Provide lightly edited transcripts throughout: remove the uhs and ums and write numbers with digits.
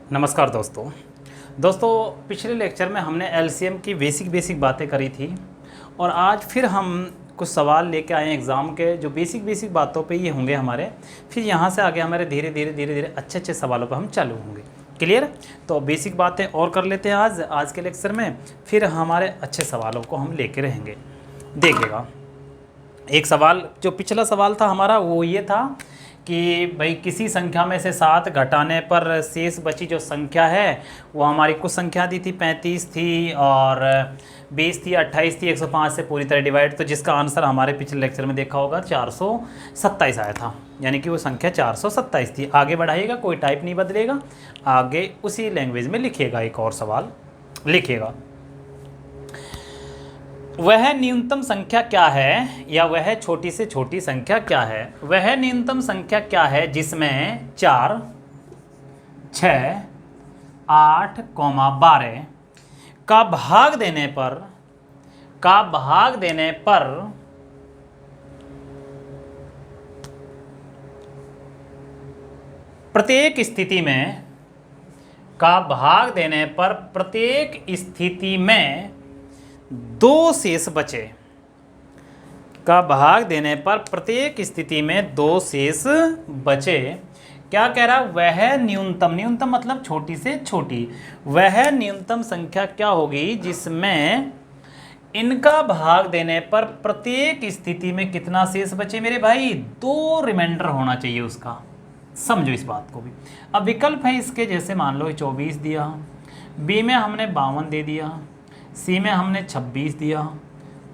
नमस्कार दोस्तों पिछले लेक्चर में हमने एलसीएम की बेसिक बातें करी थी और आज फिर हम कुछ सवाल लेके आए हैं एग्ज़ाम के जो बेसिक बातों पे ये होंगे हमारे। फिर यहाँ से आगे हमारे धीरे धीरे अच्छे सवालों पर हम चालू होंगे। क्लियर? तो बेसिक बातें और कर लेते हैं आज के लेक्चर में, फिर हमारे अच्छे सवालों को हम लेके रहेंगे। देखिएगा, एक सवाल जो पिछला सवाल था हमारा वो ये था कि भाई किसी संख्या में से 7 घटाने पर शेष बची जो संख्या है वो हमारी कुछ संख्या दी थी, 35 थी और 20 थी, 28 थी, 105 से पूरी तरह डिवाइड। तो जिसका आंसर हमारे पिछले लेक्चर में देखा होगा 427 आया था, यानी कि वो संख्या 427 थी। आगे बढ़ाइएगा, कोई टाइप नहीं बदलेगा, आगे उसी लैंग्वेज में लिखिएगा। एक और सवाल लिखिएगा, वह न्यूनतम संख्या क्या है या वह छोटी से छोटी संख्या क्या है। वह न्यूनतम संख्या क्या है जिसमें 4, 6, 8, 12 का भाग देने पर प्रत्येक स्थिति में दो शेष बचे। का भाग देने पर प्रत्येक स्थिति में 2 शेष बचे। क्या कह रहा है? वह न्यूनतम मतलब छोटी से छोटी, वह न्यूनतम संख्या क्या होगी जिसमें इनका भाग देने पर प्रत्येक स्थिति में कितना शेष बचे मेरे भाई? 2 रिमाइंडर होना चाहिए उसका। समझो इस बात को भी। अब विकल्प है इसके, जैसे मान लो 24 दिया, बी में हमने 52 दे दिया, सी में हमने 26 दिया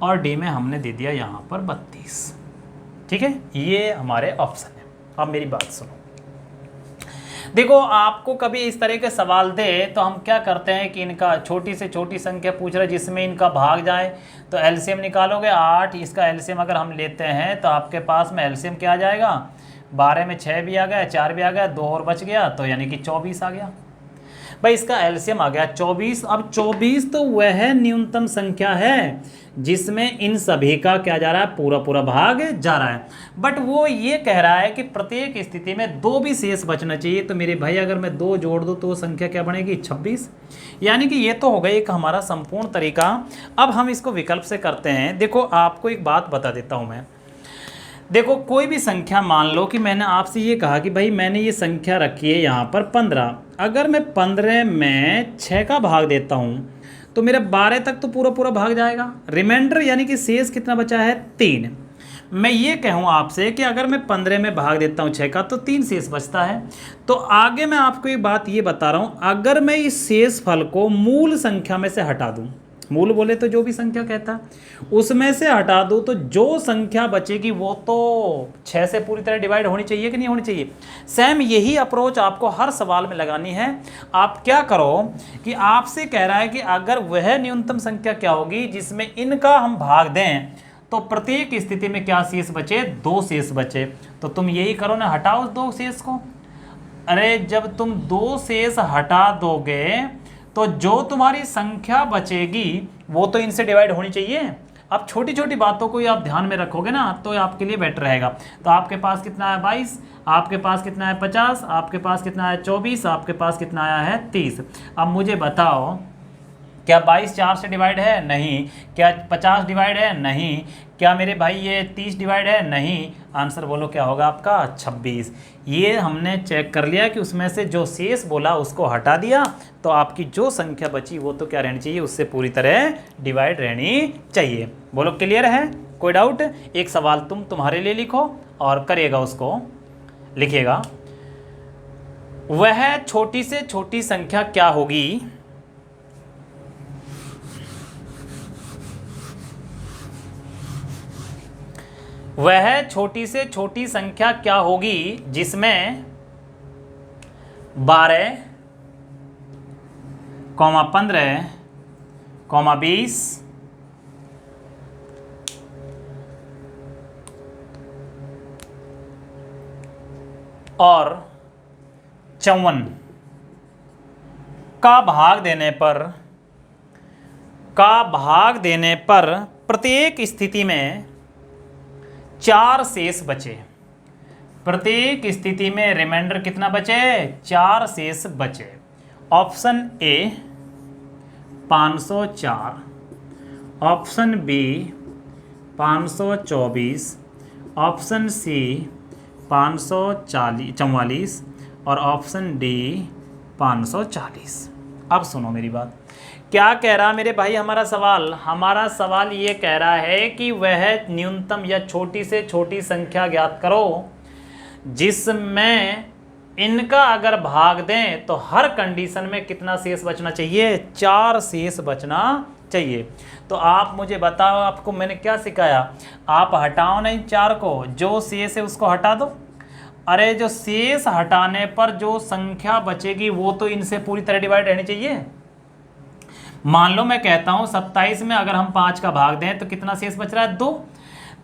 और डी में हमने दे दिया यहाँ पर 32। ठीक है, ये हमारे ऑप्शन है। अब मेरी बात सुनो, देखो आपको कभी इस तरह के सवाल दे तो हम क्या करते हैं कि इनका छोटी से छोटी संख्या पूछ रहा है जिसमें इनका भाग जाए, तो एलसीएम निकालोगे 8। इसका एलसीएम अगर हम लेते हैं तो आपके पास में एलसीएम क्या आ जाएगा? 12 में 6 भी आ गया, 4 भी आ गया, 2 और बच गया, तो यानी कि 24 आ गया। भाई इसका एलसीएम आ गया 24। अब 24 तो वह न्यूनतम संख्या है जिसमें इन सभी का क्या जा रहा है? पूरा भाग जा रहा है। बट वो ये कह रहा है कि प्रत्येक स्थिति में 2 भी शेष बचना चाहिए। तो मेरे भाई अगर मैं 2 जोड़ दूँ तो वो संख्या क्या बनेगी? 26। यानी कि ये तो हो गया एक हमारा संपूर्ण तरीका। अब हम इसको विकल्प से करते हैं। देखो आपको एक बात बता देता हूँ मैं। देखो कोई भी संख्या, मान लो कि मैंने आपसे ये कहा कि भाई मैंने ये संख्या रखी है यहाँ पर 15। अगर मैं 15 में 6 का भाग देता हूँ तो मेरा 12 तक तो पूरा भाग जाएगा। रिमाइंडर यानी कि शेष कितना बचा है? 3। मैं ये कहूँ आपसे कि अगर मैं 15 में भाग देता हूँ 6 का तो 3 शेष बचता है। तो आगे मैं आपको एक बात ये बता रहा हूँ, अगर मैं इस शेष फल को मूल संख्या में से हटा दूँ, मूल बोले तो जो भी संख्या कहता है, उसमें से हटा दो तो जो संख्या बचेगी वो तो 6 से पूरी तरह डिवाइड होनी चाहिए कि नहीं होनी चाहिए? सेम यही अप्रोच आपको हर सवाल में लगानी है। आप क्या करो कि आपसे कह रहा है कि अगर वह न्यूनतम संख्या क्या होगी जिसमें इनका हम भाग दें तो प्रत्येक स्थिति में क्या शेष बचे? 2 शेष बचे। तो तुम यही करो ना, हटाओ 2 शेष को। अरे जब तुम 2 शेष हटा दोगे तो जो तुम्हारी संख्या बचेगी वो तो इनसे डिवाइड होनी चाहिए। अब छोटी छोटी बातों को ही आप ध्यान में रखोगे ना तो आपके लिए बेटर रहेगा। तो आपके पास कितना है? 22। आपके पास कितना है? 50। आपके पास कितना है? 24। आपके पास कितना आया है? 30। अब मुझे बताओ, क्या 22 4 से डिवाइड है? नहीं। क्या 50 डिवाइड है? नहीं। क्या मेरे भाई ये 30 डिवाइड है? नहीं। आंसर बोलो क्या होगा आपका? 26। ये हमने चेक कर लिया कि उसमें से जो शेष बोला उसको हटा दिया, तो आपकी जो संख्या बची वो तो क्या रहनी चाहिए? उससे पूरी तरह डिवाइड रहनी चाहिए। बोलो क्लियर है? कोई डाउट? एक सवाल तुम्हारे लिए लिखो और करिएगा, उसको लिखिएगा, वह छोटी से छोटी संख्या क्या होगी वह छोटी से छोटी संख्या क्या होगी जिसमें 12, 15, 20 और 54 का भाग देने पर प्रत्येक स्थिति में 4 शेष बचे। प्रत्येक स्थिति में रिमाइंडर कितना बचे? 4 शेष बचे। Option A 504, option B 524, option C 544 और ऑप्शन डी 540। अब सुनो मेरी बात, क्या कह रहा मेरे भाई हमारा सवाल ये कह रहा है कि वह न्यूनतम या छोटी से छोटी संख्या ज्ञात करो जिसमें इनका अगर भाग दें तो हर कंडीशन में कितना शेष बचना चाहिए, 4 शेष बचना चाहिए। तो आप मुझे बताओ, आपको मैंने क्या सिखाया, आप हटाओ नहीं 4 को, जो शेष है उसको हटा दो। अरे जो शेष हटाने पर जो संख्या बचेगी वो तो इनसे पूरी तरह डिवाइड रहनी चाहिए। मान लो मैं कहता हूं 27 में अगर हम 5 का भाग दें तो कितना शेष बच रहा है, 2।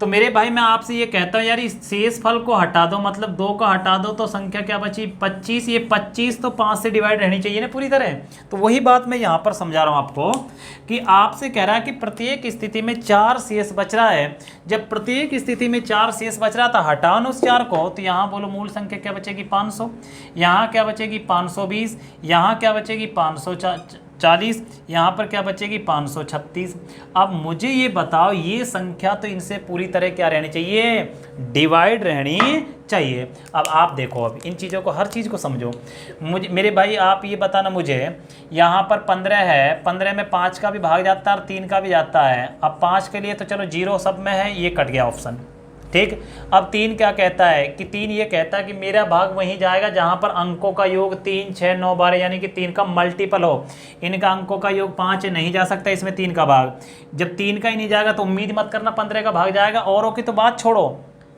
तो मेरे भाई मैं आपसे ये कहता हूँ यार इस शेष फल को हटा दो, मतलब 2 का हटा दो तो संख्या क्या बची, 25। ये 25 तो 5 से डिवाइड रहनी चाहिए ना पूरी तरह। तो वही बात मैं यहाँ पर समझा रहा हूँ आपको कि आपसे कह रहा है कि प्रत्येक स्थिति में 4 शेष बच रहा है। जब प्रत्येक स्थिति में 4 शेष बच रहा था, हटाओ ना उस 4 को, तो यहाँ बोलो मूल संख्या क्या बचेगी, 500। यहाँ क्या बचेगी, 520। यहाँ क्या बचेगी, 540। यहाँ पर क्या बचेगी, 536। अब मुझे ये बताओ, ये संख्या तो इनसे पूरी तरह क्या रहनी चाहिए, डिवाइड रहनी चाहिए। अब आप देखो, अब इन चीज़ों को, हर चीज़ को समझो। मेरे भाई आप ये बताना मुझे, यहाँ पर 15 है, 15 में 5 का भी भाग जाता है और 3 का भी जाता है। अब 5 के लिए तो चलो 0 सब में है, ये कट गया ऑप्शन, ठीक। अब 3 क्या कहता है कि 3 ये कहता है कि मेरा भाग वहीं जाएगा जहां पर अंकों का योग 3, 6, 9, 12 यानी कि 3 का मल्टीपल हो। इनका अंकों का योग 5 नहीं जा सकता इसमें 3 का भाग। जब 3 का ही नहीं जाएगा तो उम्मीद मत करना 15 का भाग जाएगा। औरों की तो बात छोड़ो,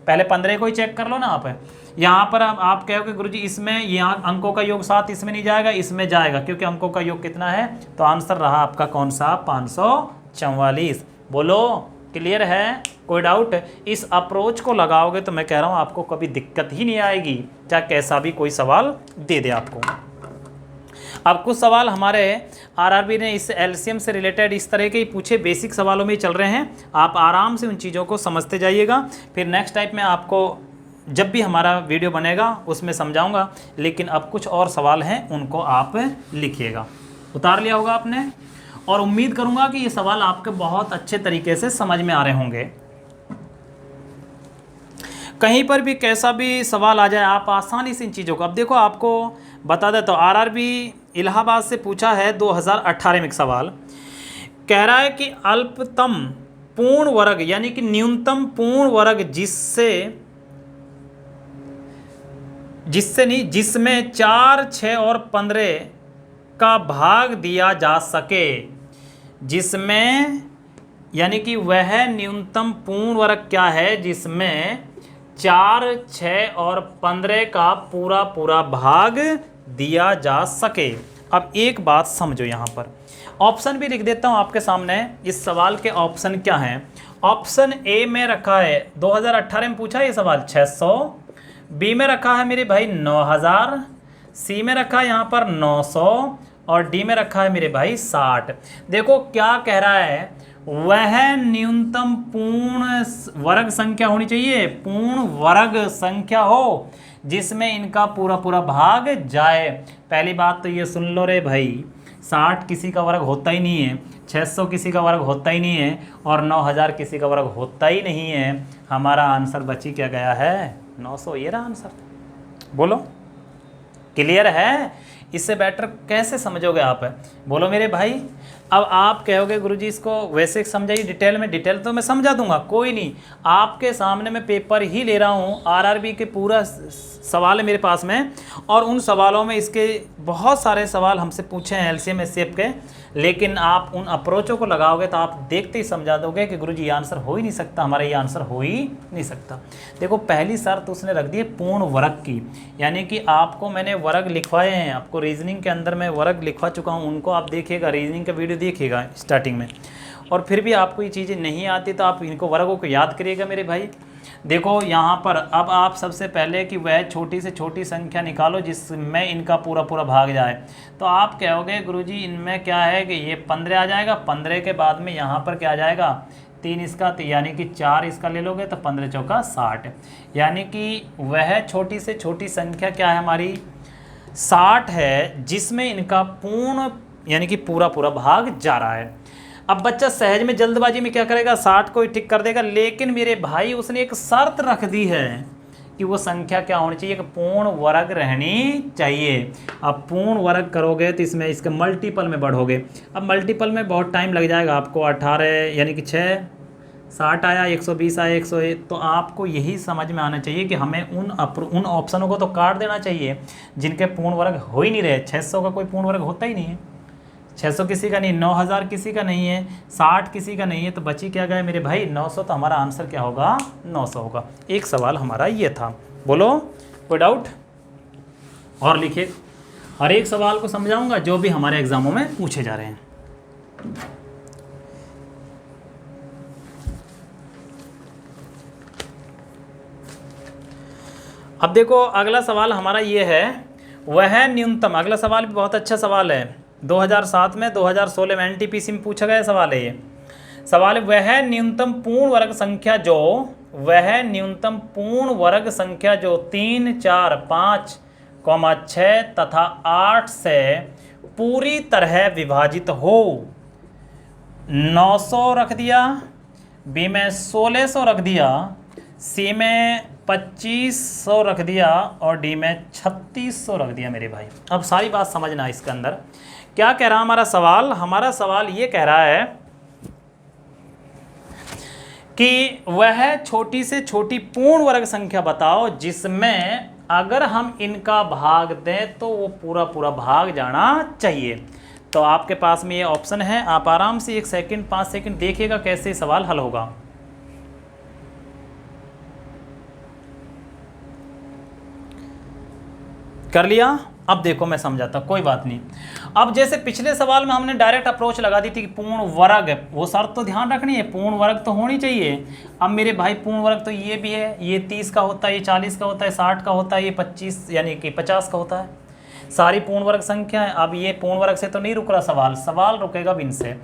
पहले 15 को ही चेक कर लो ना आप। यहाँ पर आप कहोगे गुरुजी इसमें यहाँ अंकों का योग 7 इसमें नहीं जाएगा, इसमें जाएगा, क्योंकि अंकों का योग कितना है। तो आंसर रहा आपका कौन सा, 544। बोलो क्लियर है, कोई डाउट। इस अप्रोच को लगाओगे तो मैं कह रहा हूँ आपको कभी दिक्कत ही नहीं आएगी, चाहे कैसा भी कोई सवाल दे दे आपको। अब कुछ सवाल हमारे आरआरबी ने इस एलसीएम से रिलेटेड इस तरह के ही पूछे, बेसिक सवालों में ही चल रहे हैं। आप आराम से उन चीज़ों को समझते जाइएगा, फिर नेक्स्ट टाइप में आपको जब भी हमारा वीडियो बनेगा उसमें समझाऊंगा। लेकिन अब कुछ और सवाल हैं, उनको आप लिखिएगा। उतार लिया होगा आपने, और उम्मीद करूंगा कि ये सवाल आपके बहुत अच्छे तरीके से समझ में आ रहे होंगे। कहीं पर भी कैसा भी सवाल आ जाए आप आसानी से इन चीज़ों को, अब देखो आपको बता देता हूँ, आरआरबी इलाहाबाद से पूछा है 2018 में एक सवाल, कह रहा है कि अल्पतम पूर्ण वर्ग यानी कि न्यूनतम पूर्ण वर्ग जिसमें 4, 6 और 15 का भाग दिया जा सके, जिसमें यानी कि वह न्यूनतम पूर्ण वर्ग क्या है जिसमें 4, 6 और 15 का पूरा पूरा भाग दिया जा सके। अब एक बात समझो, यहाँ पर ऑप्शन भी लिख देता हूँ आपके सामने। इस सवाल के ऑप्शन क्या हैं। ऑप्शन ए में रखा है 2018 में पूछा ये सवाल 600, बी में रखा है मेरे भाई 9000, सी में रखा है यहाँ पर 900 और डी में रखा है मेरे भाई 60। देखो क्या कह रहा है, वह न्यूनतम पूर्ण वर्ग संख्या होनी चाहिए, पूर्ण वर्ग संख्या हो जिसमें इनका पूरा पूरा भाग जाए। पहली बात तो ये सुन लो रे भाई, 60 किसी का वर्ग होता ही नहीं है, 600 किसी का वर्ग होता ही नहीं है और 9000 किसी का वर्ग होता ही नहीं है। हमारा आंसर बची क्या गया है, 900। ये रहा आंसर। बोलो क्लियर है। इससे बेटर कैसे समझोगे आप, बोलो मेरे भाई। अब आप कहोगे गुरुजी इसको वैसे समझाइए डिटेल में। डिटेल तो मैं समझा दूंगा, कोई नहीं। आपके सामने मैं पेपर ही ले रहा हूँ, आरआरबी के पूरा सवाल है मेरे पास में, और उन सवालों में इसके बहुत सारे सवाल हमसे पूछे हैं एलसीएम एचसीएफ के। लेकिन आप उन अप्रोचों को लगाओगे तो आप देखते ही समझा दोगे कि गुरुजी ये आंसर हो ही नहीं सकता, हमारा ये आंसर हो ही नहीं सकता। देखो पहली शर्त उसने रख दी है पूर्ण वर्ग की, यानी कि आपको मैंने वर्ग लिखवाए हैं, आपको रीजनिंग के अंदर मैं वर्ग लिखवा चुका हूँ, उनको आप देखिएगा, रीजनिंग का वीडियो देखिएगा स्टार्टिंग में। और फिर भी आपको ये चीज़ें नहीं आती तो आप इनको वर्गों को याद करिएगा मेरे भाई। देखो यहाँ पर अब आप सबसे पहले कि वह छोटी से छोटी संख्या निकालो जिसमें इनका पूरा पूरा भाग जाए। तो आप कहोगे गुरुजी इनमें क्या है कि ये 15 आ जाएगा, 15 के बाद में यहाँ पर क्या आ जाएगा 3 इसका, यानी कि 4 इसका ले लोगे तो 15 चौका 60, यानी कि वह छोटी से छोटी संख्या क्या है हमारी 60 है जिसमें इनका पूर्ण यानी कि पूरा पूरा भाग जा रहा है। अब बच्चा सहज में जल्दबाजी में क्या करेगा, 60 को ही टिक कर देगा, लेकिन मेरे भाई उसने एक शर्त रख दी है कि वो संख्या क्या होनी चाहिए, कि पूर्ण वर्ग रहनी चाहिए। अब पूर्ण वर्ग करोगे तो इसमें इसके मल्टीपल में बढ़ोगे। अब मल्टीपल में बहुत टाइम लग जाएगा आपको, 18 यानी कि 6, 60 आया, 120 आया, 101। तो आपको यही समझ में आना चाहिए कि हमें उन ऑप्शनों को तो काट देना चाहिए जिनके पूर्ण वर्ग हो ही नहीं रहे। 600 का कोई पूर्ण वर्ग होता ही नहीं है, 600 किसी का नहीं, 9000 किसी का नहीं है, 60 किसी का नहीं है, तो बची क्या गए मेरे भाई 900। तो हमारा आंसर क्या होगा, 900 होगा। एक सवाल हमारा ये था। बोलो कोई डाउट और लिखिए, हर एक सवाल को समझाऊंगा जो भी हमारे एग्जामों में पूछे जा रहे हैं। अब देखो अगला सवाल हमारा ये है, वह न्यूनतम, अगला सवाल भी बहुत अच्छा सवाल है, 2007 में 2016 में एनटीपीसी में पूछा गया सवाल है ये सवाल है, वह न्यूनतम पूर्ण वर्ग संख्या जो, वह न्यूनतम पूर्ण वर्ग संख्या जो 3, 4, 5, 6 तथा 8 से पूरी तरह विभाजित हो। 900 रख दिया, बी में 1600 रख दिया, सी में 2500 रख दिया और डी में 3600 रख दिया मेरे भाई। अब सारी बात समझना इसके अंदर क्या कह रहा हमारा सवाल। हमारा सवाल ये कह रहा है कि वह छोटी से छोटी पूर्ण वर्ग संख्या बताओ जिसमें अगर हम इनका भाग दें तो वो पूरा पूरा भाग जाना चाहिए। तो आपके पास में ये ऑप्शन है, आप आराम से 1 सेकंड 5 सेकंड देखिएगा कैसे सवाल हल होगा। कर लिया। अब देखो मैं समझाता, कोई बात नहीं। अब जैसे पिछले सवाल में हमने डायरेक्ट अप्रोच लगा दी थी कि पूर्ण वर्ग, वो शर्त तो ध्यान रखनी है, पूर्ण वर्ग तो होनी चाहिए। अब मेरे भाई पूर्ण वर्ग तो ये भी है, ये 30 का होता है, ये 40 का होता है, 60 का होता है, ये 25 यानी कि 50 का होता है, सारी पूर्ण वर्ग संख्या है। अब ये पूर्ण वर्ग से तो नहीं रुक रहा सवाल रुकेगा भी इनसे।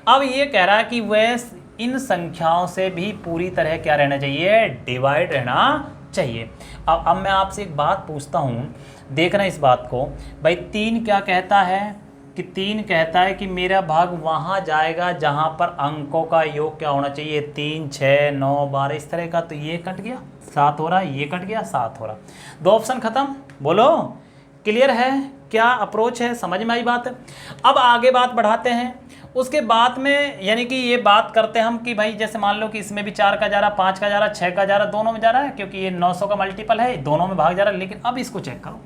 अब ये कह रहा है कि वह इन संख्याओं से भी पूरी तरह क्या रहना चाहिए, डिवाइड रहना चाहिए। अब मैं आपसे एक बात पूछता हूँ, देखना इस बात को भाई। 3 क्या कहता है कि 3 कहता है कि मेरा भाग वहाँ जाएगा जहाँ पर अंकों का योग क्या होना चाहिए, 3, 6, 9, 12 इस तरह का। तो ये कट गया 7 हो रहा, ये कट गया 7 हो रहा, 2 ऑप्शन खत्म। बोलो क्लियर है, क्या अप्रोच है, समझ में आई बात। अब आगे बात बढ़ाते हैं। उसके बाद में यानी कि ये बात करते हैं हम कि भाई जैसे मान लो कि इसमें भी 4 का जा रहा, 5 का जा रहा, 6 का जा रहा, दोनों में जा रहा है क्योंकि ये 900 का मल्टीपल है, दोनों में भाग जा रहा है। लेकिन अब इसको चेक करो,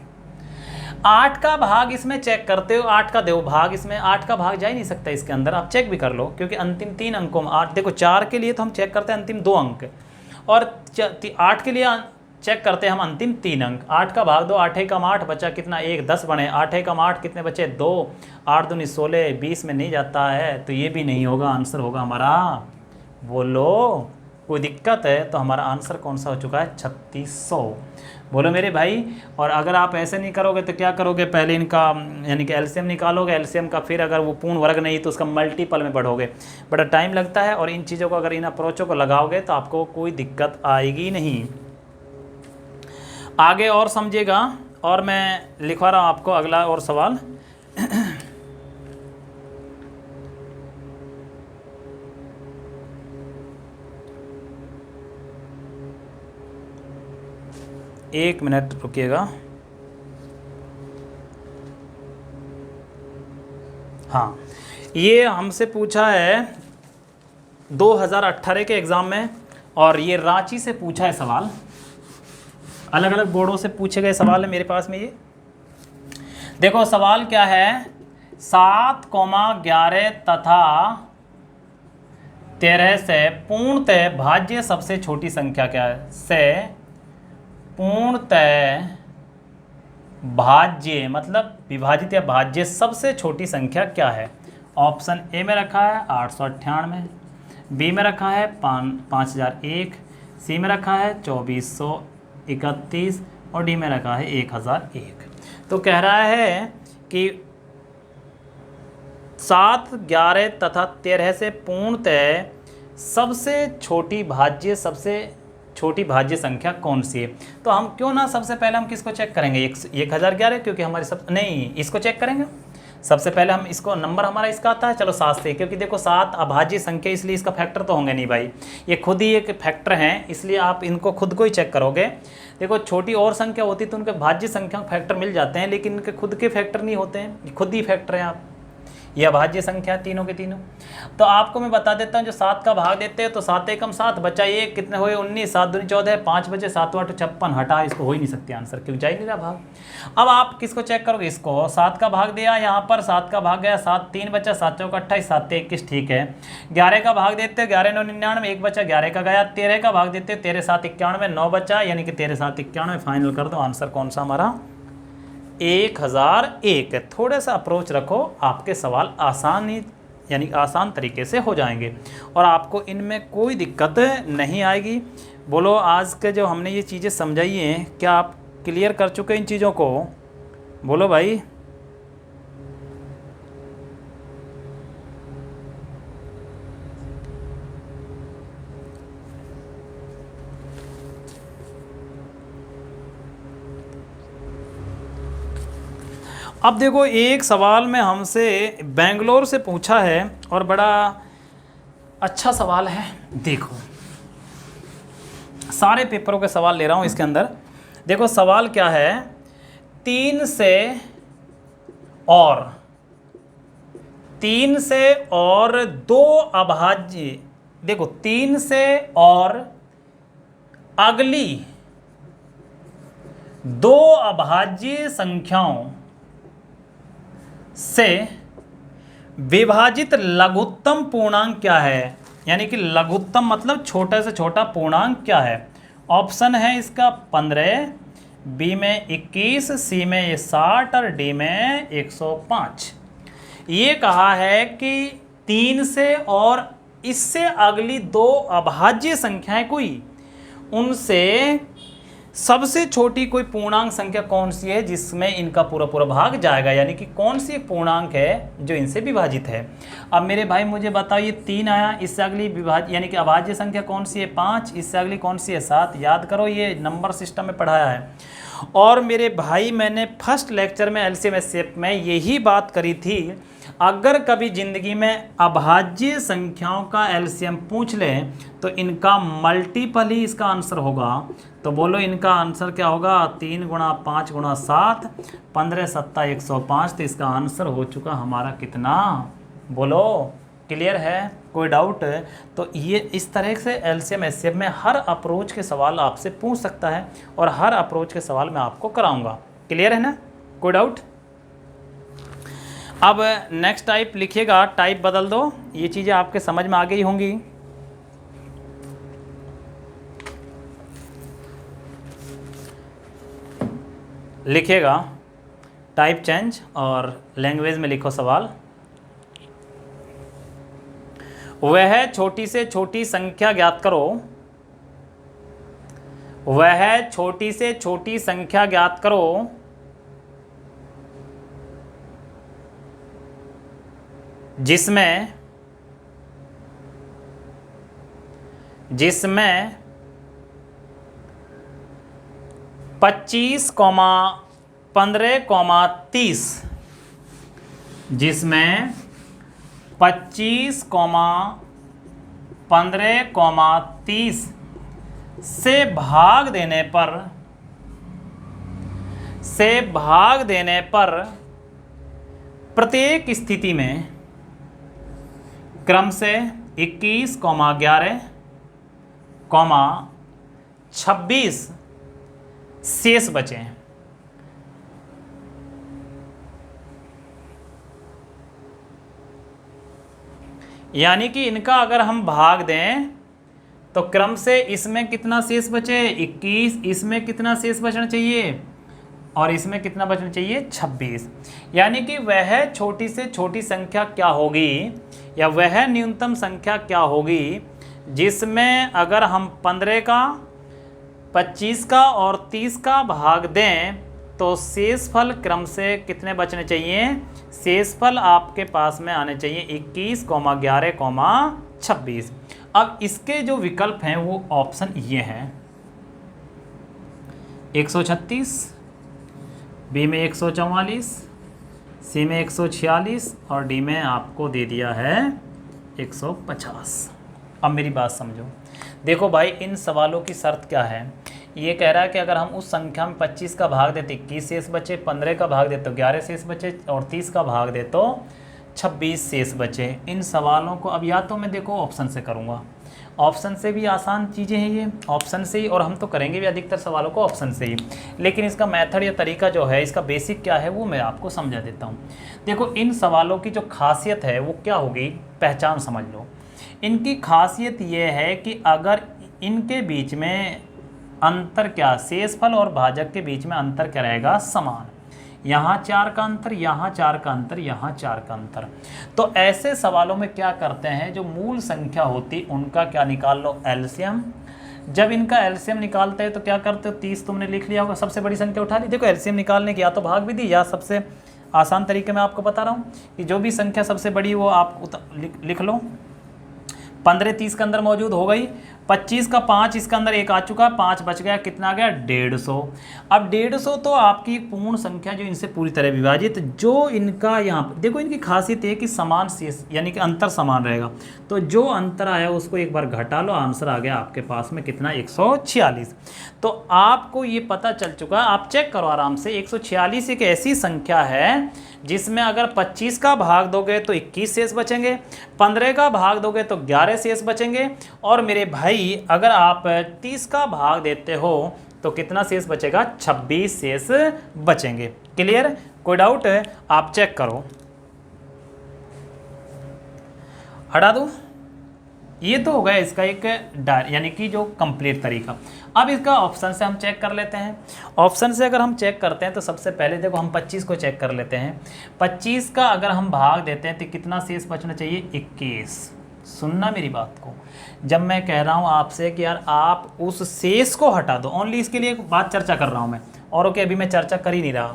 8 का भाग इसमें चेक करते हो, 8 का दो भाग इसमें, 8 का भाग जा ही नहीं सकता इसके अंदर। आप चेक भी कर लो क्योंकि अंतिम 3 अंकों में 8, देखो 4 के लिए तो हम चेक करते हैं अंतिम 2 अंक, और 8 के लिए चेक करते हैं हम अंतिम 3 अंक। 8 का भाग दो, 8 कम 8 बचा कितना, 1, 10 बने, 8 कम 8 कितने बचे, 2, 8 दूनी 16, 20 में नहीं जाता है, तो ये भी नहीं होगा, आंसर होगा हमारा। बोलो कोई दिक्कत है? तो हमारा आंसर कौन सा हो चुका है, 3600। बोलो मेरे भाई। और अगर आप ऐसे नहीं करोगे तो क्या करोगे, पहले इनका यानी कि एलसीएम निकालोगे, एलसीएम का फिर अगर वो पूर्ण वर्ग नहीं तो उसका मल्टीपल में बढ़ोगे, बड़ा टाइम लगता है। और इन चीज़ों को अगर इन अप्रोचों को लगाओगे तो आपको कोई दिक्कत आएगी नहीं। आगे और समझिएगा, और मैं लिखवा रहा हूँ आपको अगला और सवाल। एक मिनट रुकिएगा। हाँ, ये हमसे पूछा है 2018 के एग्ज़ाम में, और ये रांची से पूछा है सवाल। अलग अलग बोर्डों से पूछे गए सवाल है मेरे पास में। ये देखो सवाल क्या है, 7,11 तथा 13 से पूर्णतः भाज्य सबसे छोटी संख्या क्या है, से पूर्णतः भाज्य मतलब विभाजित या भाज्य सबसे छोटी संख्या क्या है। ऑप्शन ए में रखा है 898, बी में रखा है 5001, सी में रखा है 2431 और डी में रखा है 1001। तो कह रहा है कि 7, 11 तथा 13 से पूर्णतः सबसे छोटी भाज्य सबसे छोटी भाज्य संख्या कौन सी है। तो हम क्यों ना सबसे पहले हम किसको चेक करेंगे, 1011, क्योंकि हमारे सब नहीं, इसको चेक करेंगे सबसे पहले हम। इसको नंबर हमारा इसका आता है, चलो 7 से, क्योंकि देखो 7 अभाज्य संख्या, इसलिए इसका फैक्टर तो होंगे नहीं भाई, ये खुद ही एक फैक्टर हैं, इसलिए आप इनको खुद को ही चेक करोगे। देखो छोटी और संख्या होती तो उनके भाज्य संख्या फैक्टर मिल जाते हैं, लेकिन इनके खुद के फैक्टर नहीं होते हैं, खुद ही फैक्टर हैं आप, ये अभाज्य संख्या तीनों के तीनों। तो आपको मैं बता देता हूँ, जो 7 का भाग देते हैं तो 7 एकम 7 बचा, ये कितने हुए 19, 7 दूनी 14, 5 बचे, 7 8 56, हटा, इसको हो ही नहीं सकते आंसर, क्योंकि जा ही नहीं रहा भाग। अब आप किसको चेक करोगे, इसको। 7 का भाग दिया, यहाँ पर 7 का भाग गया, 7 3 बचा, 7 चौका 28, 7 21, ठीक है। 11 का भाग देते हो, 11 9 99, 1 बचा, 11 का गया। 13 का भाग देते हो, 13 7 91, 9 बचा, यानी कि 13 7 91, फाइनल कर दो आंसर कौन सा हमारा 1001 है। थोड़ा सा अप्रोच रखो, आपके सवाल आसानी यानी आसान तरीके से हो जाएंगे और आपको इनमें कोई दिक्कत नहीं आएगी। बोलो आज के जो हमने ये चीज़ें समझाई हैं, क्या आप क्लियर कर चुके इन चीज़ों को, बोलो भाई। अब देखो एक सवाल में हमसे बेंगलोर से पूछा है और बड़ा अच्छा सवाल है। देखो सारे पेपरों के सवाल ले रहा हूँ इसके अंदर। देखो सवाल क्या है, 3 से और 2 अभाज्य, देखो 3 से और अगली 2 अभाज्य संख्याओं से विभाजित लघुत्तम पूर्णांक क्या है, यानी कि लघुत्तम मतलब छोटे से छोटा पूर्णांक क्या है। ऑप्शन है इसका 15, बी में 21, सी में ये 60 और डी में 105। ये कहा है कि 3 से और इससे अगली 2 अभाज्य संख्याएं कोई, उनसे सबसे छोटी कोई पूर्णांक संख्या कौन सी है जिसमें इनका पूरा पूरा भाग जाएगा, यानी कि कौन सी एक पूर्णांक है जो इनसे विभाजित है। अब मेरे भाई मुझे बताओ, ये 3 आया, इससे अगली विभाज्य यानी कि अभाज्य संख्या कौन सी है 5, इससे अगली कौन सी है 7। याद करो ये नंबर सिस्टम में पढ़ाया है। और मेरे भाई मैंने फर्स्ट लेक्चर में एलसीएम एचसीएफ में यही बात करी थी, अगर कभी ज़िंदगी में अभाज्य संख्याओं का एलसीएम पूछ लें तो इनका मल्टीपल ही इसका आंसर होगा। तो बोलो इनका आंसर क्या होगा, 3 गुणा 5 गुणा 7, 15 7 105। तो इसका आंसर हो चुका हमारा कितना, बोलो क्लियर है, कोई डाउट है? तो ये इस तरह से एलसीएम एचसीएफ में हर अप्रोच के सवाल आपसे पूछ सकता है और हर अप्रोच के सवाल मैं आपको कराऊंगा। क्लियर है ना, कोई डाउट? अब नेक्स्ट टाइप लिखिएगा, टाइप बदल दो, ये चीज़ें आपके समझ में आ गई होंगी। लिखिएगा टाइप चेंज और लैंग्वेज में लिखो सवाल। वह छोटी से छोटी संख्या ज्ञात करो, वह छोटी से छोटी संख्या ज्ञात करो जिसमें 25, 15, 30, जिसमें 25, 15, 30 से भाग देने पर प्रत्येक स्थिति में क्रम से 21, 11, 26 शेष बचे। यानी कि इनका अगर हम भाग दें तो क्रम से इसमें कितना शेष बचे 21, इसमें कितना शेष बचना चाहिए और इसमें कितना बचना चाहिए 26। यानी कि वह छोटी से छोटी संख्या क्या होगी या वह न्यूनतम संख्या क्या होगी जिसमें अगर हम 15 का, 25 का और 30 का भाग दें तो शेषफल क्रम से कितने बचने चाहिए, शेषफल आपके पास में आने चाहिए 21, 11, 26। अब इसके जो विकल्प हैं वो ऑप्शन ये हैं, 136, बी में 144, सी में 146 और डी में आपको दे दिया है 150। अब मेरी बात समझो, देखो भाई इन सवालों की शर्त क्या है। ये कह रहा है कि अगर हम उस संख्या में 25 का भाग देते 21 शेष बचे, 15 का भाग देते तो 11 शेष बचे और 30 का भाग दे तो 26 शेष बचे। इन सवालों को अब या तो मैं देखो ऑप्शन से करूँगा, ऑप्शन से भी आसान चीज़ें हैं ये, ऑप्शन से ही, और हम तो करेंगे भी अधिकतर सवालों को ऑप्शन से ही। लेकिन इसका मेथड या तरीका जो है, इसका बेसिक क्या है वो मैं आपको समझा देता हूँ। देखो इन सवालों की जो खासियत है वो क्या होगी, पहचान समझ लो। इनकी खासियत ये है कि अगर इनके बीच में अंतर क्या, शेषफल और भाजक के बीच में अंतर क्या रहेगा, समान। यहाँ 4 का अंतर, यहाँ 4 का अंतर, यहाँ 4 का अंतर। तो ऐसे सवालों में क्या करते हैं, जो मूल संख्या होती उनका क्या निकाल लो, एलसीएम। जब इनका एलसीएम निकालते हैं तो क्या करते हो, 30 तुमने लिख लिया होगा, सबसे बड़ी संख्या उठा ली। देखो एलसीएम निकालने की या तो भाग विधि या सबसे आसान तरीके में आपको बता रहा हूँ कि जो भी संख्या सबसे बड़ी वो आप लिख लो। 15 30 के अंदर मौजूद हो गई, 25 का 5 इसके अंदर एक आ चुका, 5 बच गया, कितना आ गया 150। अब 150 तो आपकी पूर्ण संख्या जो इनसे पूरी तरह विभाजित, जो इनका यहाँ देखो इनकी खासियत है कि समान शेष यानी कि अंतर समान रहेगा। तो जो अंतर आया उसको एक बार घटा लो, आंसर आ गया आपके पास में कितना, 146। तो आपको ये पता चल चुका, आप चेक करो आराम से। 146 एक ऐसी संख्या है जिसमें अगर 25 का भाग दोगे तो 21 शेष बचेंगे, 15 का भाग दोगे तो 11 शेष बचेंगे, और मेरे भाई अगर आप 30 का भाग देते हो तो कितना शेष बचेगा, 26 शेष बचेंगे। क्लियर, कोई डाउट है, आप चेक करो। हटा दो, ये तो हो गया इसका एक यानी कि जो कंप्लीट तरीका। अब इसका ऑप्शन से हम चेक कर लेते हैं। ऑप्शन से अगर हम चेक करते हैं तो सबसे पहले देखो हम 25 को चेक कर लेते हैं। 25 का अगर हम भाग देते हैं तो कितना शेष बचना चाहिए, 21। सुनना मेरी बात को, जब मैं कह रहा हूँ आपसे कि यार आप उस शेष को हटा दो, ओनली इसके लिए बात चर्चा कर रहा हूँ मैं, और ओके अभी मैं चर्चा कर ही नहीं रहा।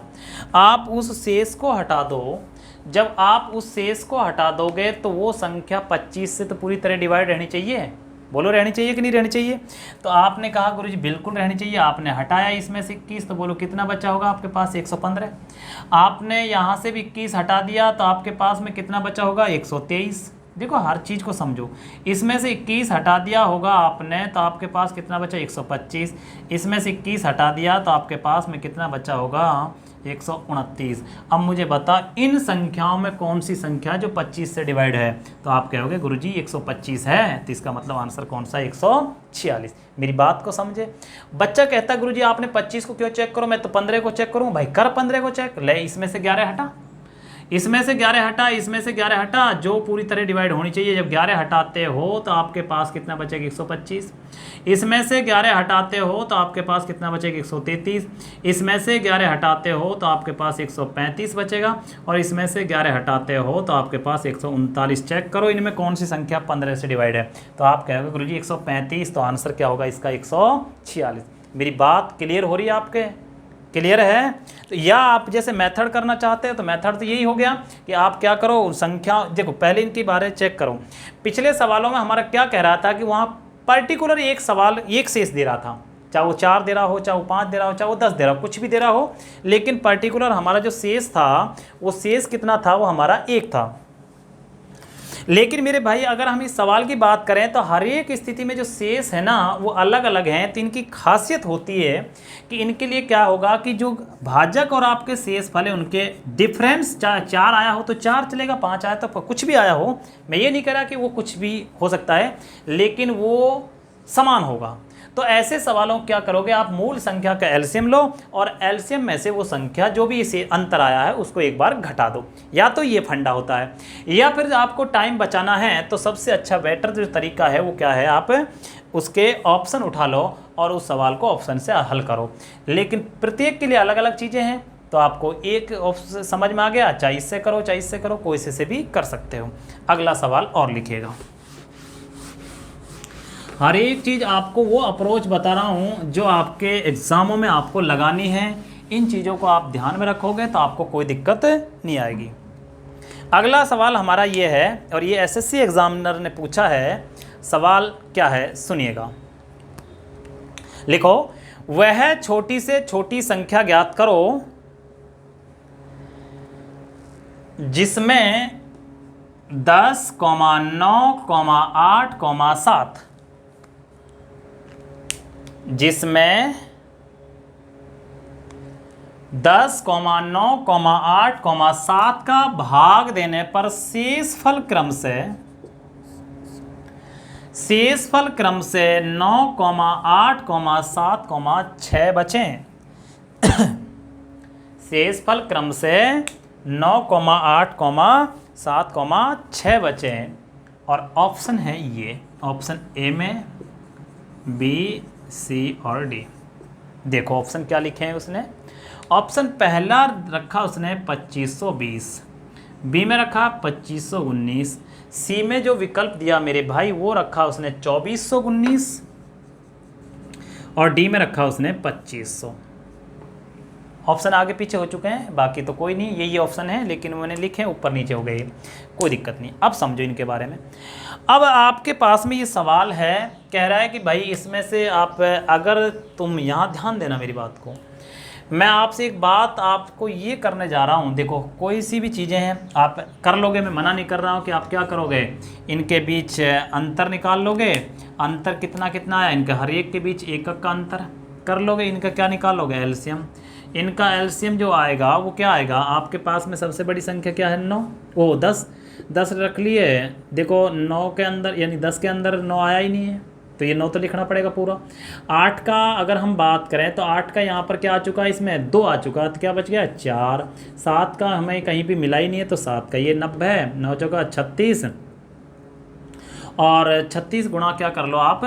आप उस शेष को हटा दो, जब आप उस शेष को हटा दोगे तो वो संख्या 25 से तो पूरी तरह डिवाइड रहनी चाहिए। बोलो रहनी चाहिए कि नहीं रहनी चाहिए। तो आपने कहा गुरुजी बिल्कुल रहनी चाहिए। आपने हटाया इसमें से 21, तो बोलो कितना बचा होगा आपके पास, 115। आपने यहाँ से भी 21 हटा दिया तो आपके पास में कितना बचा होगा, 123। देखो हर चीज़ को समझो, इसमें से 21 हटा दिया होगा आपने तो आपके पास कितना बचा, 125। इसमें से 21 हटा दिया तो आपके पास में कितना बचा होगा, 129। अब मुझे बता इन संख्याओं में कौन सी संख्या जो 25 से डिवाइड है, तो आप कहोगे गुरुजी 125 है, तो इसका मतलब आंसर कौन सा, 146। मेरी बात को समझे। बच्चा कहता गुरुजी आपने 25 को क्यों चेक करो, मैं तो 15 को चेक करूँ। भाई कर 15 को चेक, ले इसमें से 11 हटा, इसमें से 11 हटा, इसमें से 11 हटा, जो पूरी तरह डिवाइड होनी चाहिए। जब 11 हटाते हो तो आपके पास कितना बचेगा, 125। इसमें से 11 हटाते हो तो आपके पास कितना बचेगा, 133। इसमें से 11 हटाते हो तो आपके पास 135 बचेगा, और इसमें से 11 हटाते हो तो आपके पास 139। चेक करो इनमें कौन सी संख्या 15 से डिवाइड है, तो आप कहोगे गुरुजी 135, तो आंसर क्या होगा इसका, 146। मेरी बात क्लियर हो रही है आपके, क्लियर है। तो या आप जैसे मेथड करना चाहते हैं तो मेथड तो यही हो गया कि आप क्या करो, संख्या देखो पहले इनके बारे में चेक करो। पिछले सवालों में हमारा क्या कह रहा था कि वहाँ पर्टिकुलर एक सवाल एक शेष दे रहा था, चाहे वो 4 दे रहा हो, चाहे वो 5 दे रहा हो, चाहे वो 10 दे रहा हो, कुछ भी दे रहा हो, लेकिन पर्टिकुलर हमारा जो शेष था वो शेष कितना था, वो हमारा 1 था। लेकिन मेरे भाई अगर हम इस सवाल की बात करें तो हर एक स्थिति में जो शेष है ना वो अलग अलग हैं। तो इनकी खासियत होती है कि इनके लिए क्या होगा कि जो भाजक और आपके शेषफल है उनके डिफरेंस, चाहे 4 आया हो तो 4 चलेगा, 5 आया तो कुछ भी आया हो। मैं ये नहीं कह रहा कि वो कुछ भी हो सकता है, लेकिन वो समान होगा। तो ऐसे सवालों क्या करोगे आप, मूल संख्या का एलसीएम लो और एलसीएम में से वो संख्या जो भी इसे अंतर आया है उसको एक बार घटा दो। या तो ये फंडा होता है, या फिर आपको टाइम बचाना है तो सबसे अच्छा बेटर जो तरीका है वो क्या है, आप उसके ऑप्शन उठा लो और उस सवाल को ऑप्शन से हल करो। लेकिन प्रत्येक के लिए अलग अलग चीज़ें हैं, तो आपको एक ऑप्शन समझ में आ गया, चाहे इससे करो चाहे इससे करो, कोई से भी कर सकते हो। अगला सवाल और लिखिएगा। हर एक चीज़ आपको वो अप्रोच बता रहा हूँ जो आपके एग्ज़ामों में आपको लगानी है। इन चीज़ों को आप ध्यान में रखोगे तो आपको कोई दिक्कत नहीं आएगी। अगला सवाल हमारा ये है, और ये एसएससी एग्जामिनर ने पूछा है। सवाल क्या है सुनिएगा, लिखो वह छोटी से छोटी संख्या ज्ञात करो जिसमें 10, 9, 8, 7, जिसमें 10, 9, 8, 7 का भाग देने पर शेषफल क्रम से 9, 8, 7, 6 बचें। शेषफल क्रम से 9, 8, 7, 6 बचें। और ऑप्शन है ये, ऑप्शन ए में बी, सी और डी। देखो ऑप्शन क्या लिखे हैं उसने। ऑप्शन पहला रखा उसने 2520, बी में रखा 2519, सी में जो विकल्प दिया मेरे भाई वो रखा उसने 2419 और डी में रखा उसने 2500। ऑप्शन आगे पीछे हो चुके हैं, बाकी तो कोई नहीं, यही ऑप्शन है, लेकिन मैंने लिखे ऊपर नीचे हो गए, कोई दिक्कत नहीं। अब समझो इनके बारे में। अब आपके पास में ये सवाल है, कह रहा है कि भाई इसमें से आप, अगर तुम यहाँ ध्यान देना मेरी बात को, मैं आपसे एक बात आपको ये करने जा रहा हूँ। देखो कोई सी भी चीज़ें हैं आप कर लोगे, मैं मना नहीं कर रहा हूँ कि आप क्या करोगे, इनके बीच अंतर निकाल लोगे। अंतर कितना कितना है इनका, हर एक के बीच एकक का अंतर कर लोगे। इनका क्या निकालोगे, एलसीएम। इनका एलसीएम जो आएगा वो क्या आएगा, आपके पास में सबसे बड़ी संख्या क्या है, 9, वो 10 रख लिए। देखो 9 के अंदर, यानी 10 के अंदर 9 आया ही नहीं है, तो ये 9 तो लिखना पड़ेगा पूरा। 8 का अगर हम बात करें तो 8 का यहाँ पर क्या आ चुका है, इसमें 2 आ चुका है, तो क्या बच गया 4। 7 का हमें कहीं भी मिला ही नहीं है, तो 7 का ये 90 है, 9 चौका 36, और 36 गुणा क्या कर लो आप,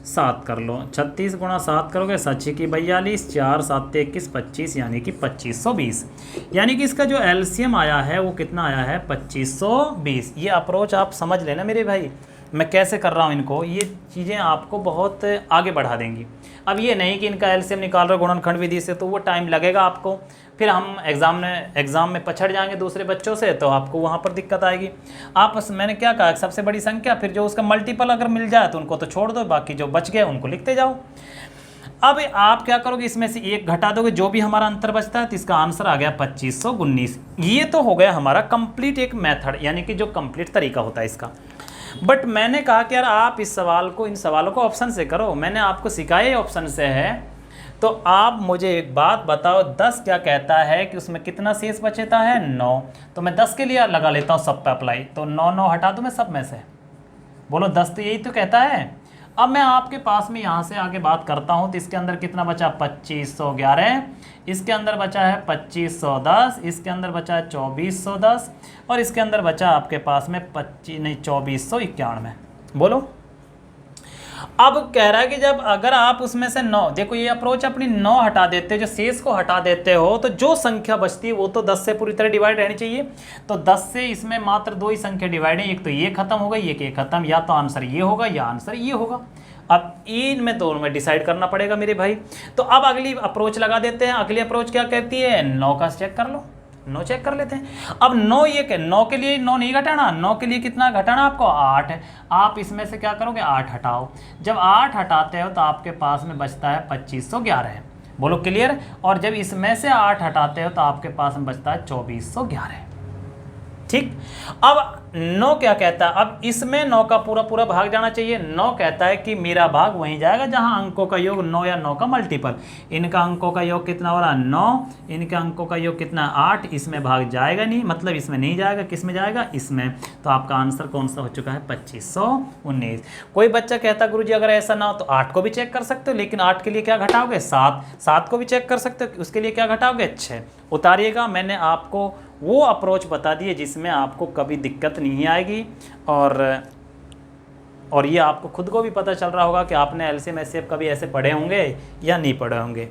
7 कर लो। 36 गुणा 7 करोगे, 7 की 42, 4 7 21, 25, यानी कि 2520। यानी कि इसका जो एलसीएम आया है वो कितना आया है, 2520। ये अप्रोच आप समझ लेना मेरे भाई, मैं कैसे कर रहा हूँ इनको, ये चीज़ें आपको बहुत आगे बढ़ा देंगी। अब ये नहीं कि इनका एलसीएम निकाल रहे गुणनखंड विधि से, तो वो टाइम लगेगा आपको, फिर हम एग्ज़ाम में पछड़ जाएंगे दूसरे बच्चों से, तो आपको वहाँ पर दिक्कत आएगी। आप मैंने क्या कहा, सबसे बड़ी संख्या, फिर जो उसका मल्टीपल अगर मिल जाए तो उनको तो छोड़ दो, बाकी जो बच गए उनको लिखते जाओ। अब आप क्या करोगे, इसमें से एक घटा दोगे, जो भी हमारा अंतर बचता है, तो इसका आंसर आ गया 2519। ये तो हो गया हमारा कंप्लीट एक मेथड, यानी कि जो कंप्लीट तरीका होता है इसका। बट मैंने कहा कि यार आप इस सवाल को, इन सवालों को ऑप्शन से करो, मैंने आपको सिखाया ऑप्शन से है, तो आप मुझे एक बात बताओ, 10 क्या कहता है कि उसमें कितना शेष बचता है, 9। तो मैं 10 के लिए लगा लेता हूँ सब पे अप्लाई, तो 9 हटा दूँ मैं सब में से, बोलो 10 तो यही तो कहता है। अब मैं आपके पास में यहाँ से आगे बात करता हूँ, तो इसके अंदर कितना बचा, 2511, इसके अंदर बचा है 2510, इसके अंदर बचा है 2410, और इसके अंदर बचा आपके पास में 2491। बोलो। अब कह रहा है कि जब अगर आप उसमें से 9, देखो ये अप्रोच अपनी 9 हटा देते हो, जो शेष को हटा देते हो, तो जो संख्या बचती है वो तो 10 से पूरी तरह डिवाइड रहनी चाहिए। तो 10 से इसमें मात्र 2 ही संख्या डिवाइड है, एक तो ये खत्म हो गई, एक ये खत्म, या तो आंसर ये होगा या आंसर ये होगा। अब इनमें दोनों में डिसाइड करना पड़ेगा मेरे भाई। तो अब अगली अप्रोच लगा देते हैं। अगली अप्रोच क्या कहती है, 9 का चेक कर लो, 9 चेक कर लेते हैं। अब 9 ये क्या, 9 के लिए 9 नहीं घटाना, 9 के लिए कितना घटाना आपको, 8 है। आप इसमें से क्या करोगे, 8 हटाओ। जब 8 हटाते हो तो आपके पास में बचता है 2511 है। बोलो क्लियर। और जब इसमें से 8 हटाते हो तो आपके पास में बचता है 2411। ठीक। अब 9 क्या कहता है, अब इसमें 9 का पूरा पूरा भाग जाना चाहिए। 9 कहता है कि मेरा भाग वहीं जाएगा जहां अंकों का योग 9 या 9 का मल्टीपल। इनका अंकों का योग कितना हो रहा है, 9, इनके अंकों का योग कितना, 8, इसमें भाग जाएगा नहीं, मतलब इसमें नहीं जाएगा, किस में जाएगा, इसमें। तो आपका आंसर कौन सा हो चुका है, 2519। कोई बच्चा कहता गुरुजी अगर ऐसा ना हो तो 8 को भी चेक कर सकते हो, लेकिन 8 के लिए क्या घटाओगे, 7। 7 को भी चेक कर सकते हो, उसके लिए क्या घटाओगे, 6। उतारिएगा। मैंने आपको वो अप्रोच बता दी है जिसमें आपको कभी दिक्कत नहीं आएगी, और ये आपको खुद को भी पता चल रहा होगा कि आपने एलसीएम एचसीएफ कभी ऐसे पढ़े होंगे या नहीं पढ़े होंगे।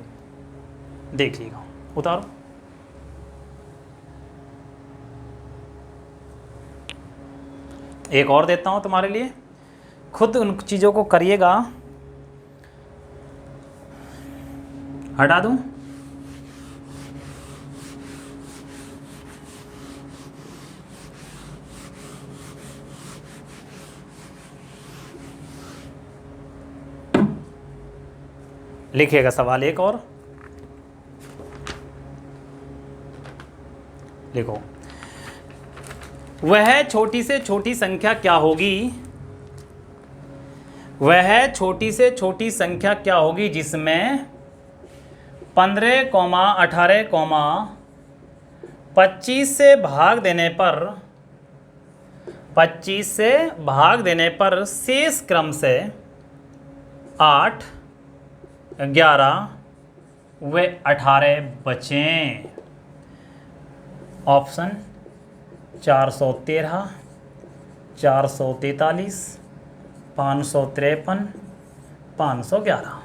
देखिएगा, उतारो। एक और देता हूं तुम्हारे लिए, खुद उन चीज़ों को करिएगा। हटा दूं, लिखिएगा सवाल एक और लिखो। वह छोटी से छोटी संख्या क्या होगी, वह छोटी से छोटी संख्या क्या होगी जिसमें 15, 18, 25 से भाग देने पर 25 से भाग देने पर शेष क्रम से 8, 11 व 18 बचें। ऑप्शन 413, 443, 553, 511।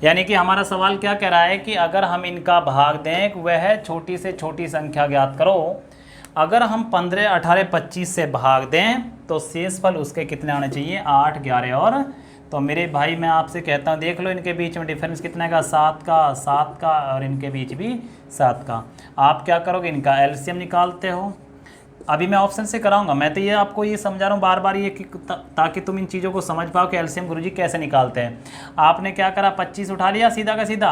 यानी कि हमारा सवाल क्या कह रहा है कि अगर हम इनका भाग दें, वह छोटी से छोटी संख्या ज्ञात करो। अगर हम 15, 18, 25 से भाग दें तो शेष फल उसके कितने आने चाहिए, 8, 11 और। तो मेरे भाई मैं आपसे कहता हूँ देख लो इनके बीच में डिफरेंस कितने का, 7 का और इनके बीच भी 7 का। आप क्या करोगे, इनका एलसीएम निकालते हो। अभी मैं ऑप्शन से कराऊंगा, मैं तो ये आपको ये समझा रहा हूँ बार बार ये कि ताकि तुम इन चीज़ों को समझ पाओ कि एलसीएम गुरुजी कैसे निकालते हैं। आपने क्या करा, 25 उठा लिया सीधा का सीधा।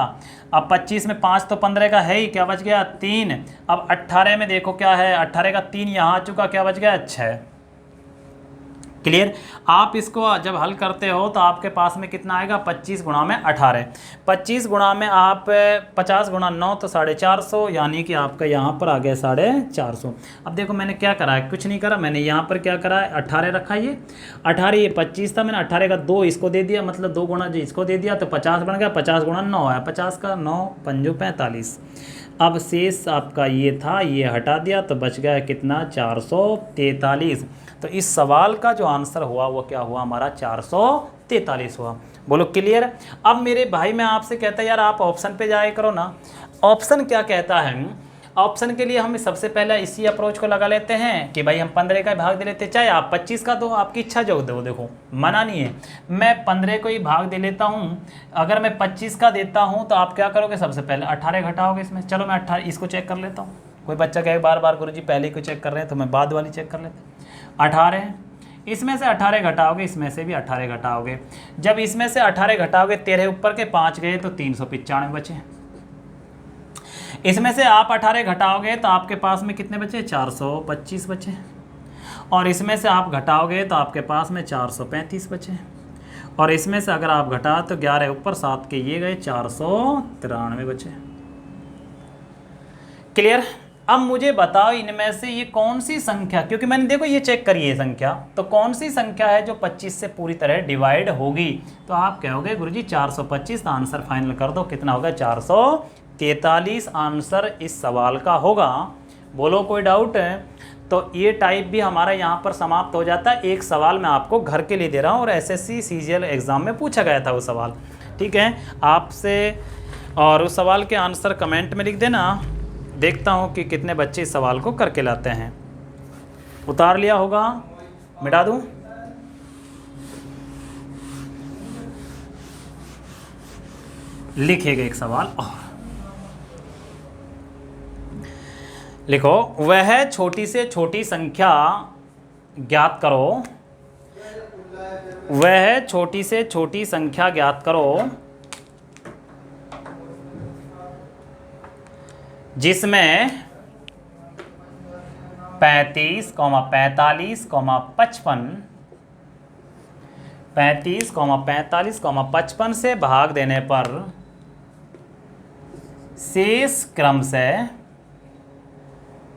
अब 25 में 5 तो 15 का है ही, क्या बच गया 3। अब 18 में देखो क्या है, 18 का 3 यहाँ आ चुका, क्या बच गया 6। क्लियर। आप इसको जब हल करते हो तो आपके पास में कितना आएगा, 25 गुणा में 18, 25 गुणा में आप 50 गुणा 9 तो 450, यानी कि आपका यहाँ पर आ गया 450। अब देखो मैंने क्या करा है, कुछ नहीं करा, मैंने यहाँ पर क्या करा है, 18 रखा, ये 18 ये 25 था, मैंने 18 का 2 इसको दे दिया, मतलब 2 गुणा जो इसको दे दिया तो 50 बन गया। 50 गुणा 9 है, 50 का 9 पंजो 45। अब शेष आपका ये था, ये हटा दिया तो बच गया कितना, 443। तो इस सवाल का जो आंसर हुआ वो क्या हुआ हमारा, 443 हुआ। बोलो क्लियर। अब मेरे भाई मैं आपसे कहता यार आप ऑप्शन पे जाया करो ना। ऑप्शन क्या कहता है, ऑप्शन के लिए हम सबसे पहले इसी अप्रोच को लगा लेते हैं कि भाई हम 15 का भाग दे लेते, चाहे आप 25 का दो, आपकी इच्छा जो दो, देखो मना नहीं है, मैं 15 को ही भाग दे लेता हूँ। अगर मैं 25 का देता हूँ तो आप क्या करोगे, सबसे पहले 18 घटाओगे इसमें। चलो मैं 18 इसको चेक कर लेता हूँ। कोई बच्चा कहे बार बार गुरुजी पहले को चेक कर रहे हैं, तो मैं बाद वाली चेक कर लेते हैं। 18 इसमें से 18 घटाओगे, इसमें से भी 18 घटाओगे। जब इसमें से 18 घटाओगे, 13 ऊपर के 5 गए तो 395 बचे। इसमें से आप 18 घटाओगे तो आपके पास में कितने बचे, 425 बचे। और इसमें से आप घटाओगे तो आपके पास में 435 बचे। और इसमें से अगर आप घटा तो 11 ऊपर 7 के ये गए, 493 बचे। क्लियर। अब मुझे बताओ इनमें से ये कौन सी संख्या, क्योंकि मैंने देखो ये चेक करी है संख्या, तो कौन सी संख्या है जो 25 से पूरी तरह डिवाइड होगी। तो आप कहोगे गुरुजी 425, आंसर फाइनल कर दो, कितना होगा 443 आंसर इस सवाल का होगा। बोलो कोई डाउट है। तो ये टाइप भी हमारा यहाँ पर समाप्त हो जाता है। एक सवाल मैं आपको घर के लिए दे रहा हूँ और एसएससी सीजीएल एग्ज़ाम में पूछा गया था वो सवाल, ठीक है आपसे। और उस सवाल के आंसर कमेंट में लिख देना, देखता हूँ कि कितने बच्चे इस सवाल को करके लाते हैं। उतार लिया होगा, मिटा दूँ? लिखिएगा एक सवाल और लिखो, वह छोटी से छोटी संख्या ज्ञात करो, वह छोटी से छोटी संख्या ज्ञात करो जिसमें 35, 45, 55, 35, 45, 55 से भाग देने पर शेष क्रम से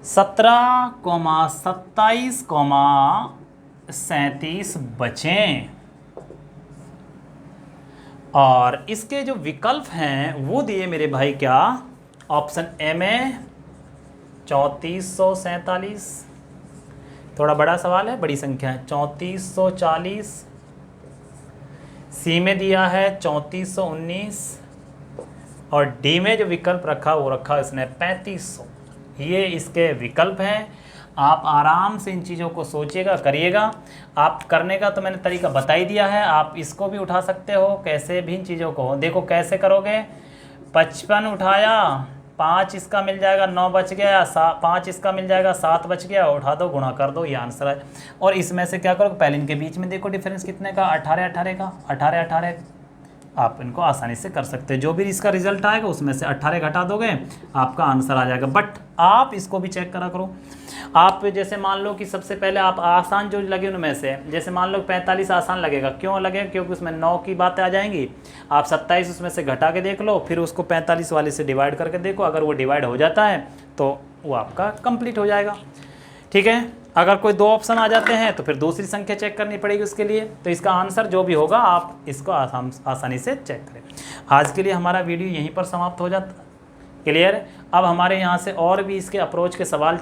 17, 27, 37 बचें। और इसके जो विकल्प हैं वो दिए मेरे भाई क्या, ऑप्शन ए में 3447, थोड़ा बड़ा सवाल है, बड़ी संख्या है, 3440। सी में दिया है 3419 और डी में जो विकल्प रखा वो रखा इसने 3500। ये इसके विकल्प हैं। आप आराम से इन चीज़ों को सोचिएगा, करिएगा। आप करने का तो मैंने तरीका बता ही दिया है, आप इसको भी उठा सकते हो कैसे भी इन चीज़ों को। देखो कैसे करोगे, 55 उठाया, 5 इसका मिल जाएगा, 9 बच गया, 5 इसका मिल जाएगा, 7 बच गया, उठा दो, गुणा कर दो, ये आंसर है। और इसमें से क्या करोगे, पहले इनके बीच में देखो डिफरेंस कितने का, 18 18 का, 18 18 आप इनको आसानी से कर सकते हैं। जो भी इसका रिजल्ट आएगा उसमें से 18 घटा दोगे आपका आंसर आ जाएगा। बट आप इसको भी चेक करा करो। आप जैसे मान लो कि सबसे पहले आप आसान जो लगे उनमें से, जैसे मान लो 45 आसान लगेगा, क्यों लगेगा? क्योंकि उसमें 9 की बातें आ जाएंगी। आप 27 उसमें से घटा के देख लो, फिर उसको 45 वाले से डिवाइड करके देखो, अगर वो डिवाइड हो जाता है तो वो आपका कंप्लीट हो जाएगा। ठीक है, अगर कोई 2 ऑप्शन आ जाते हैं तो फिर दूसरी संख्या चेक करनी पड़ेगी उसके लिए। तो इसका आंसर जो भी होगा आप इसको आसानी से चेक करें। आज के लिए हमारा वीडियो यहीं पर समाप्त हो जाता। क्लियर? अब हमारे यहाँ से और भी इसके अप्रोच के सवाल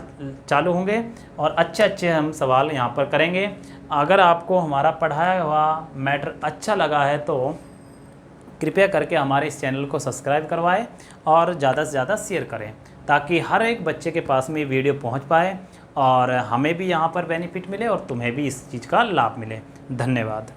चालू होंगे और अच्छे अच्छे हम सवाल यहाँ पर करेंगे। अगर आपको हमारा पढ़ाया हुआ मैटर अच्छा लगा है तो कृपया करके हमारे इस चैनल को सब्सक्राइब करवाएं और ज़्यादा से ज़्यादा शेयर करें, ताकि हर एक बच्चे के पास में वीडियो पहुंच पाए और हमें भी यहाँ पर बेनिफिट मिले और तुम्हें भी इस चीज़ का लाभ मिले। धन्यवाद।